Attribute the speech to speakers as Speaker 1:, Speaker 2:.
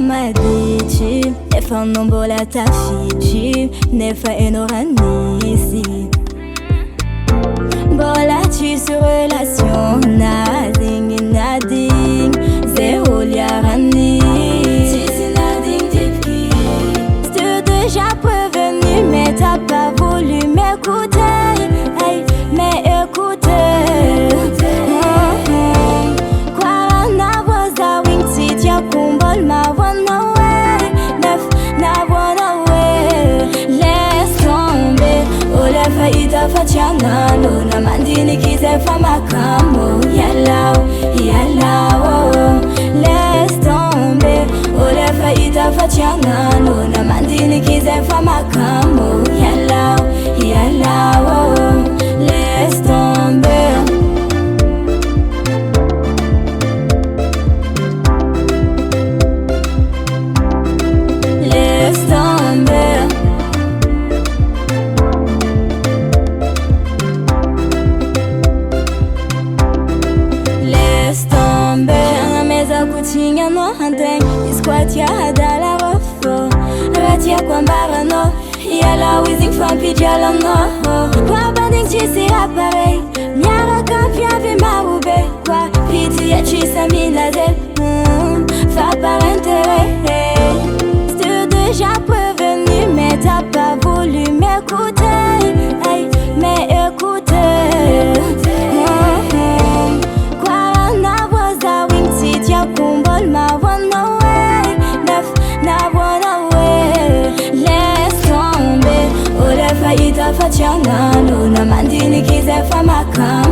Speaker 1: madici nefa nombola tafidry nefa hainao raha nisy mbola tsisy relation nadigny nadigny zay olo iarany tsisy nadigny depuis. J't'ai déjà prévenu mais t'as pas voulu m'écouter. Hey, mais écoutez kwa na waza wing sit ya kumbol ma wanna way nef na wanna way. Laisse tomber ole faida fachana no na mandini kize fa makamo yalao yalao. Laisse tomber ole faida fachana no na mandini kize fa makamo yalao yalao. Laisse tomber. Laisse tomber. Laisse tomber. Na mesa kutinha no handeng isquatia dala rofo ratia kwambara no yala wizing fampi jala no kwa ding chisi apare miara kapia vi maube kwa piti ya chisa minaze fa par intérêt. J't'ai déjà prévenu mais t'as pas voulu m'écouter. Hey, mais écoutez kwa na waza wing sit ya kumbol ma wanna way nef na wanna way. Laisse tomber ole faida fachana no na mandini kize fa makamo